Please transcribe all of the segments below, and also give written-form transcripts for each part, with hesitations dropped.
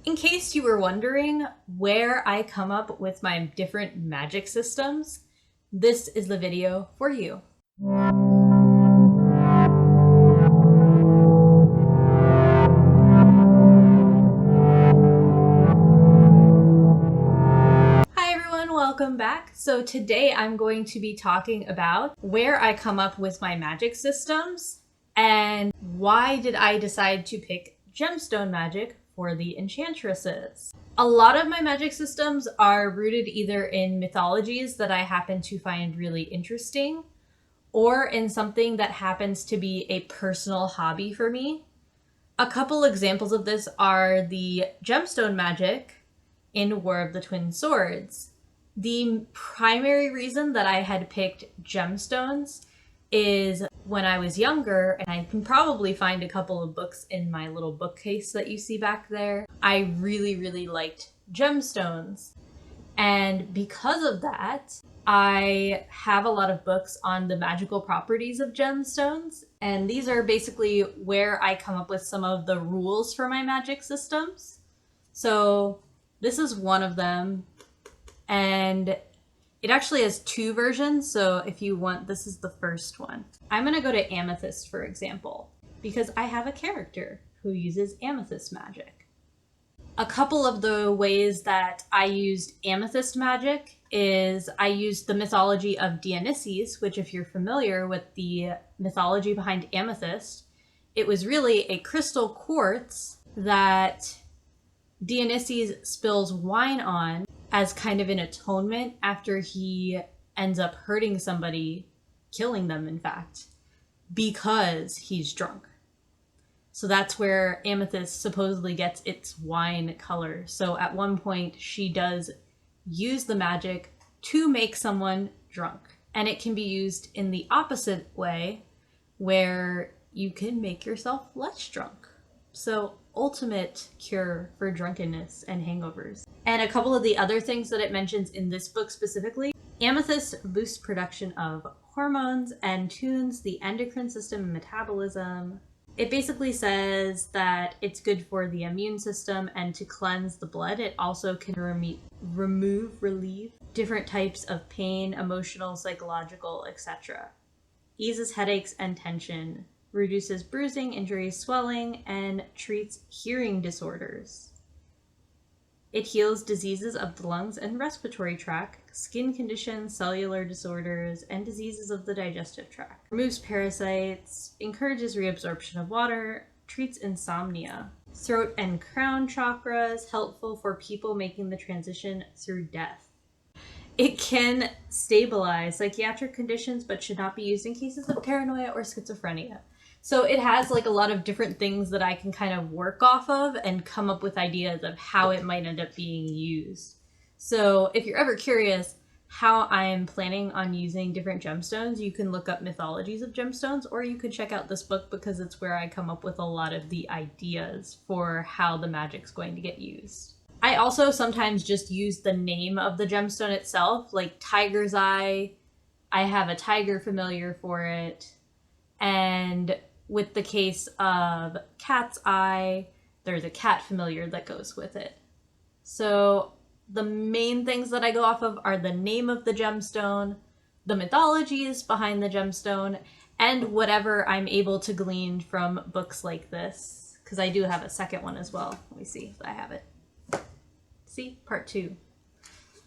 In case you were wondering where I come up with my different magic systems, this is the video for you. Hi everyone, welcome back. So today I'm going to be talking about where I come up with my magic systems and why did I decide to pick Gemstone Magic for the enchantresses. A lot of my magic systems are rooted either in mythologies that I happen to find really interesting or in something that happens to be a personal hobby for me. A couple examples of this are the Gemstone Magic in War of the Twin Swords. The primary reason that I had picked gemstones is when I was younger, and I can probably find a couple of books in my little bookcase that you see back there, I really liked gemstones. And because of that, I have a lot of books on the magical properties of gemstones. And these are basically where I come up with some of the rules for my magic systems. So this is one of them. And it actually has two versions, so if you want, this is the first one. I'm going to go to Amethyst, for example, because I have a character who uses Amethyst magic. A couple of the ways that I used Amethyst magic is I used the mythology of Dionysus, which if you're familiar with the mythology behind Amethyst, it was really a crystal quartz that Dionysus spills wine on as kind of an atonement after he ends up hurting somebody, killing them in fact, because he's drunk. So that's where amethyst supposedly gets its wine color. So at one point she does use the magic to make someone drunk. And it can be used in the opposite way where you can make yourself less drunk. So ultimate cure for drunkenness and hangovers. And a couple of the other things that it mentions in this book specifically, amethyst boosts production of hormones and tunes the endocrine system and metabolism. It basically says that it's good for the immune system and to cleanse the blood. It also can relieve different types of pain, emotional, psychological, etc. Eases headaches and tension. Reduces bruising, injuries, swelling, and treats hearing disorders. It heals diseases of the lungs and respiratory tract, skin conditions, cellular disorders, and diseases of the digestive tract. Removes parasites, encourages reabsorption of water, treats insomnia. Throat and crown chakras, helpful for people making the transition through death. It can stabilize psychiatric conditions, but should not be used in cases of paranoia or schizophrenia. So it has like a lot of different things that I can kind of work off of and come up with ideas of how it might end up being used. So if you're ever curious how I'm planning on using different gemstones, you can look up mythologies of gemstones, or you could check out this book because it's where I come up with a lot of the ideas for how the magic's going to get used. I also sometimes just use the name of the gemstone itself, like Tiger's Eye. I have a tiger familiar for it. And with the case of Cat's Eye, there's a cat familiar that goes with it. So the main things that I go off of are the name of the gemstone, the mythologies behind the gemstone, and whatever I'm able to glean from books like this. Because I do have a second one as well. Let me see if I have it. See, part 2.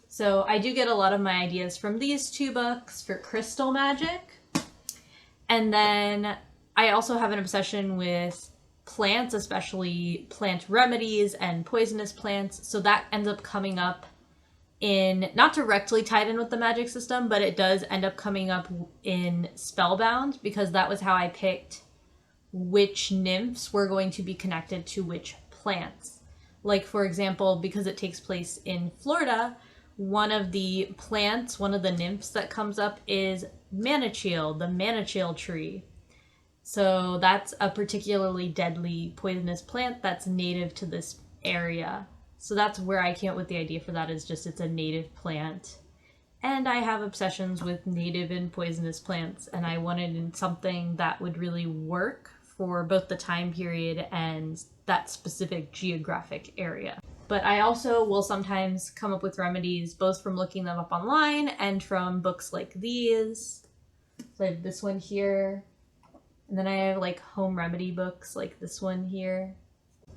So I do get a lot of my ideas from these two books for crystal magic. And then I also have an obsession with plants, especially plant remedies and poisonous plants. So that ends up coming up in, not directly tied in with the magic system, but it does end up coming up in Spellbound because that was how I picked which nymphs were going to be connected to which plants. Like, for example, because it takes place in Florida, one of the plants, one of the nymphs that comes up is Manichil, the Manichil tree. So that's a particularly deadly poisonous plant that's native to this area. So that's where I came up with the idea for that, is just it's a native plant. And I have obsessions with native and poisonous plants, and I wanted something that would really work for both the time period and that specific geographic area. But I also will sometimes come up with remedies both from looking them up online and from books like these. So I have this one here, and then I have like home remedy books like this one here.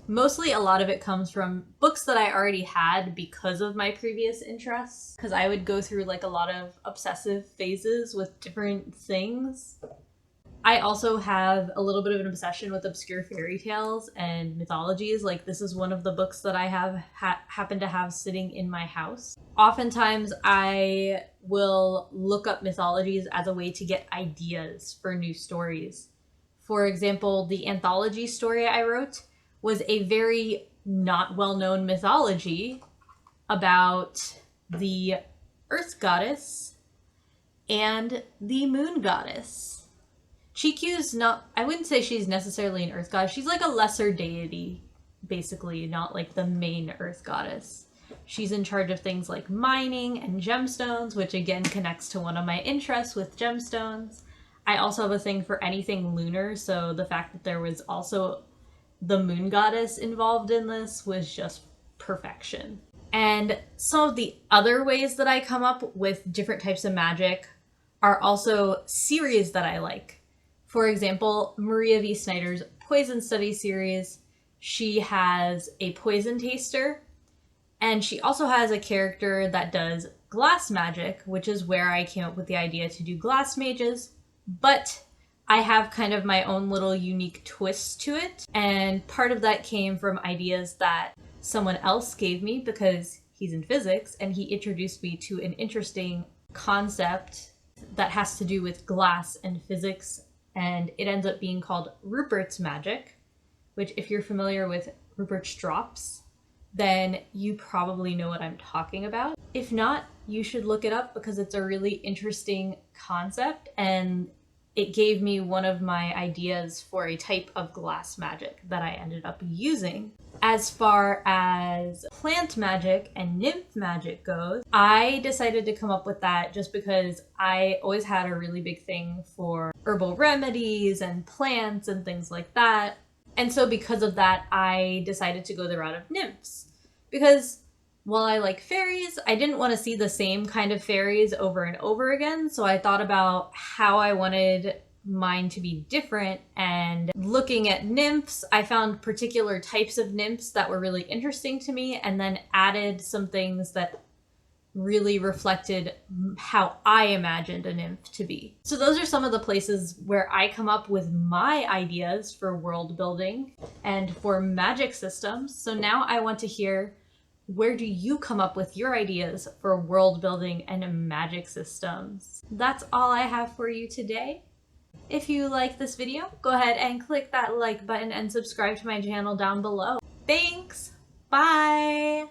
Mostly a lot of it comes from books that I already had because of my previous interests, because I would go through like a lot of obsessive phases with different things. I also have a little bit of an obsession with obscure fairy tales and mythologies. Like this is one of the books that I happen to have sitting in my house. Oftentimes I will look up mythologies as a way to get ideas for new stories. For example, the anthology story I wrote was a very not well-known mythology about the Earth Goddess and the Moon Goddess. Chikyu's not, I wouldn't say she's necessarily an Earth Goddess. She's like a lesser deity, basically, not like the main Earth Goddess. She's in charge of things like mining and gemstones, which again connects to one of my interests with gemstones. I also have a thing for anything lunar, so the fact that there was also the Moon Goddess involved in this was just perfection. And some of the other ways that I come up with different types of magic are also series that I like. For example, Maria V. Snyder's Poison Study series. She has a poison taster, and she also has a character that does glass magic, which is where I came up with the idea to do glass mages. But I have kind of my own little unique twist to it, and part of that came from ideas that someone else gave me because he's in physics, and he introduced me to an interesting concept that has to do with glass and physics, and it ends up being called Rupert's magic, which if you're familiar with Rupert's drops, then you probably know what I'm talking about. If not, you should look it up because it's a really interesting concept, and it gave me one of my ideas for a type of glass magic that I ended up using. As far as plant magic and nymph magic goes, I decided to come up with that just because I always had a really big thing for herbal remedies and plants and things like that. And so because of that, I decided to go the route of nymphs. Because while I like fairies, I didn't want to see the same kind of fairies over and over again. So I thought about how I wanted mine to be different, and looking at nymphs, I found particular types of nymphs that were really interesting to me, and then added some things that really reflected how I imagined a nymph to be. So those are some of the places where I come up with my ideas for world building and for magic systems. So now I want to hear, where do you come up with your ideas for world building and magic systems? That's all I have for you today. If you like this video, go ahead and click that like button and subscribe to my channel down below. Thanks! Bye!